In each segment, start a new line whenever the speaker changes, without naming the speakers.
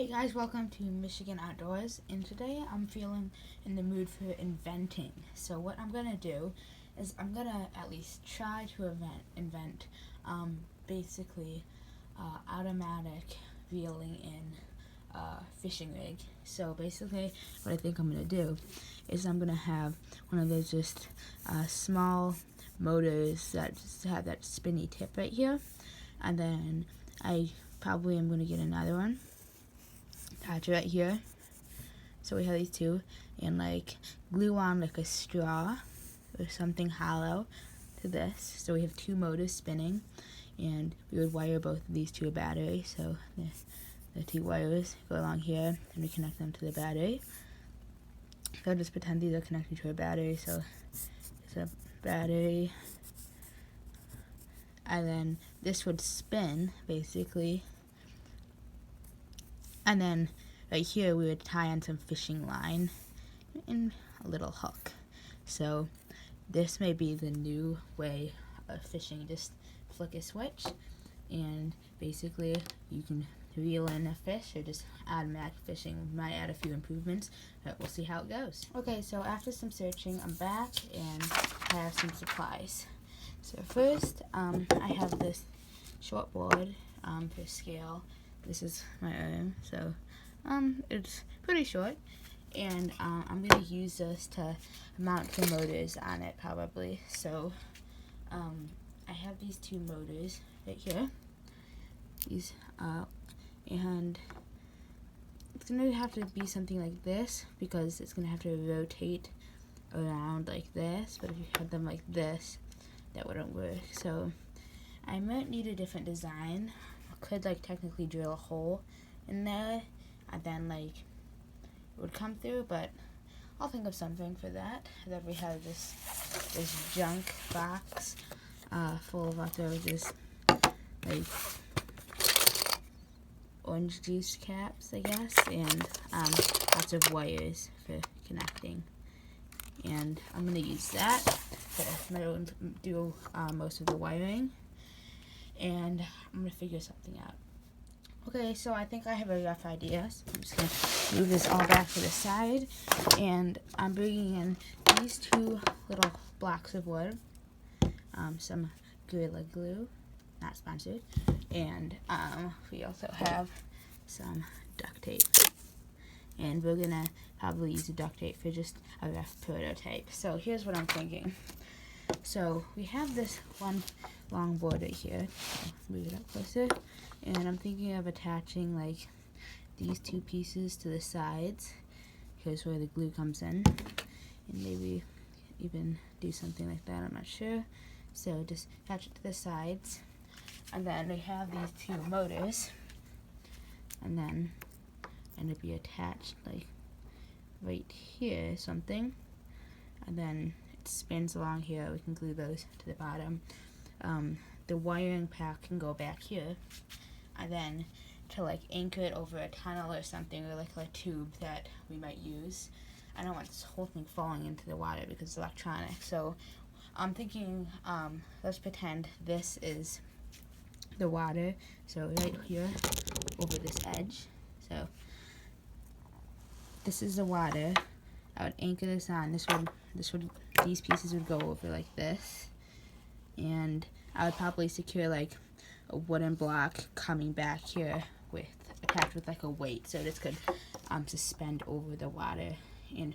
Hey guys, welcome to Michigan Outdoors, and today I'm feeling in the mood for inventing. So what I'm going to do is I'm going to at least try to invent basically automatic reeling in fishing rig. So basically what I think I'm going to do is I'm going to have one of those just small motors that just have that spinny tip right here, and then I probably am going to get another one, attach it right here. So we have these two, and like glue on like a straw or something hollow to this. So we have two motors spinning, and we would wire both of these to a battery. So the two wires go along here, and we connect them to the battery. So just pretend these are connected to a battery. So it's a battery, and then this would spin basically. And then right here we would tie on some fishing line and a little hook. So this may be the new way of fishing. Just flick a switch and basically you can reel in a fish or just automatic fishing. We might add a few improvements, but we'll see how it goes. Okay, so after some searching, I'm back and I have some supplies. So first, I have this short board for scale. This is my arm, so it's pretty short, and I'm going to use this to mount the motors on it probably. So I have these two motors right here, these, and it's going to have to be something like this because it's going to have to rotate around like this, but if you had them like this, that wouldn't work. So I might need a different design. Could like technically drill a hole in there and then like it would come through, but I'll think of something for that. Then we have this junk box full of just like orange juice caps, I guess, and lots of wires for connecting. And I'm gonna use that to do most of the wiring. And I'm going to figure something out. Okay, so I think I have a rough idea. So I'm just going to move this all back to the side. And I'm bringing in these two little blocks of wood. Some Gorilla Glue, not sponsored. And we also have some duct tape. And we're going to probably use the duct tape for just a rough prototype. So here's what I'm thinking. So we have this one long board right here. I'll move it up closer. And I'm thinking of attaching like these two pieces to the sides. Here's where the glue comes in. And maybe even do something like that, I'm not sure. So just attach it to the sides. And then we have these two motors. And then it'll be attached like right here, something. And then spins along here. We can glue those to the bottom. The wiring pack can go back here, and then to like anchor it over a tunnel or something, or like a tube that we might use. I don't want this whole thing falling into the water because it's electronic. So I'm thinking, let's pretend this is the water. So right here over this edge. So this is the water. I would anchor this on. These pieces would go over like this, and I would probably secure like a wooden block coming back here attached with like a weight, so this could suspend over the water and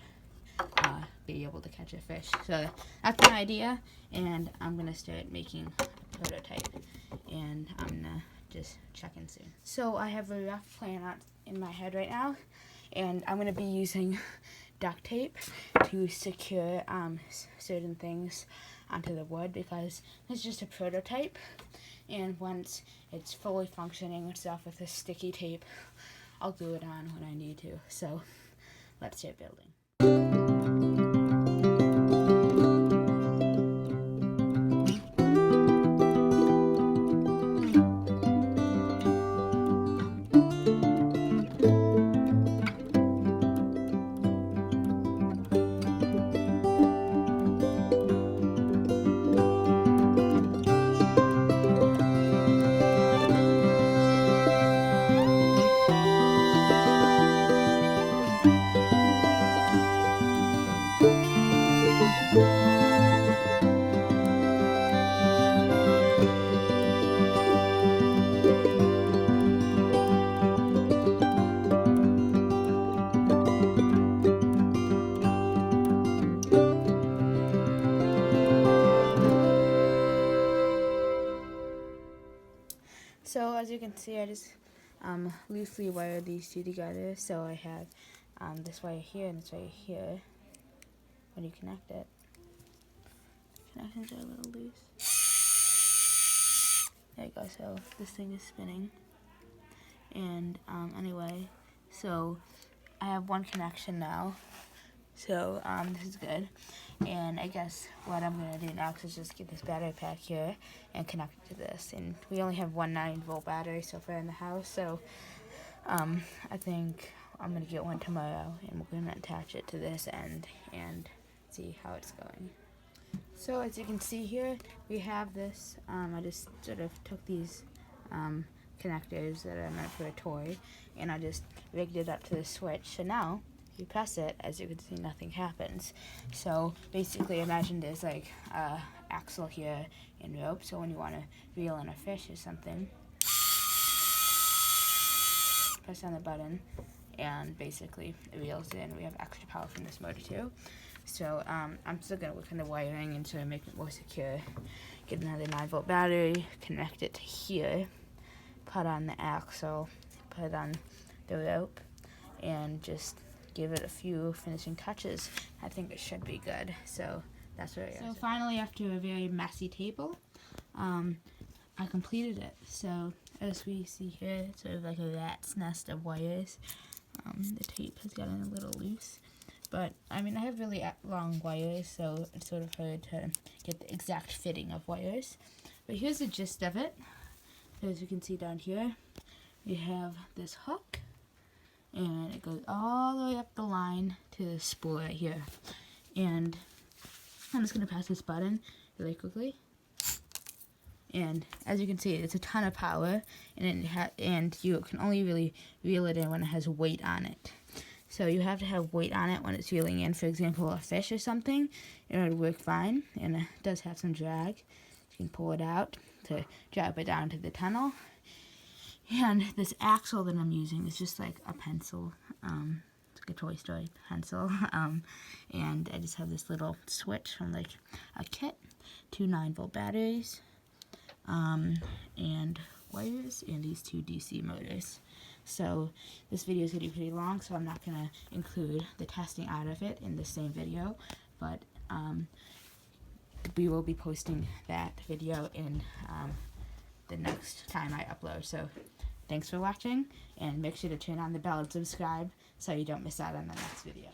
be able to catch a fish. So that's my idea, and I'm gonna start making a prototype, and I'm gonna just check in soon. So I have a rough plan out in my head right now, and I'm gonna be using duct tape to secure certain things onto the wood because it's just a prototype, and once it's fully functioning and stuff with this sticky tape, I'll glue it on when I need to. So let's start building. So as you can see, I just loosely wired these two together. So I have this wire here and this wire here. When you connect it, connections are a little loose. There you go. So this thing is spinning. And anyway, so I have one connection now. So this is good. And I guess what I'm going to do next is just get this battery pack here and connect it to this. And we only have one 9-volt battery so far in the house. So I think I'm going to get one tomorrow, and we're going to attach it to this end and see how it's going. So as you can see here, we have this. I just sort of took these connectors that are meant for a toy, and I just rigged it up to the switch. So now, if you press it, as you can see, nothing happens. So basically, imagine there's like a axle here and rope. So when you want to reel in a fish or something, press on the button, and basically it reels in. We have extra power from this motor too. So I'm still going to work on the wiring and sort of make it more secure. Get another 9-volt battery, connect it to here, put on the axle, put on the rope, and just give it a few finishing touches. I think it should be good. So that's where I am. So finally, after a very messy table, I completed it. So as we see here, it's sort of like a rat's nest of wires. The tape has gotten a little loose. But, I mean, I have really long wires, so it's sort of hard to get the exact fitting of wires. But here's the gist of it. As you can see down here, we have this hook, and it goes all the way up the line to the spool right here. And I'm just going to press this button really quickly. And as you can see, it's a ton of power, and you can only really reel it in when it has weight on it. So you have to have weight on it when it's reeling in, for example, a fish or something, in order to work fine. And it does have some drag. You can pull it out to drop it down to the tunnel. And this axle that I'm using is just like a pencil. It's like a Toy Story pencil. And I just have this little switch from like a kit, 2 9-volt batteries, and wires, and these 2 DC motors. So this video is going to be pretty long, so I'm not going to include the testing out of it in the same video, but we will be posting that video in the next time I upload. So thanks for watching, and make sure to turn on the bell and subscribe so you don't miss out on the next video.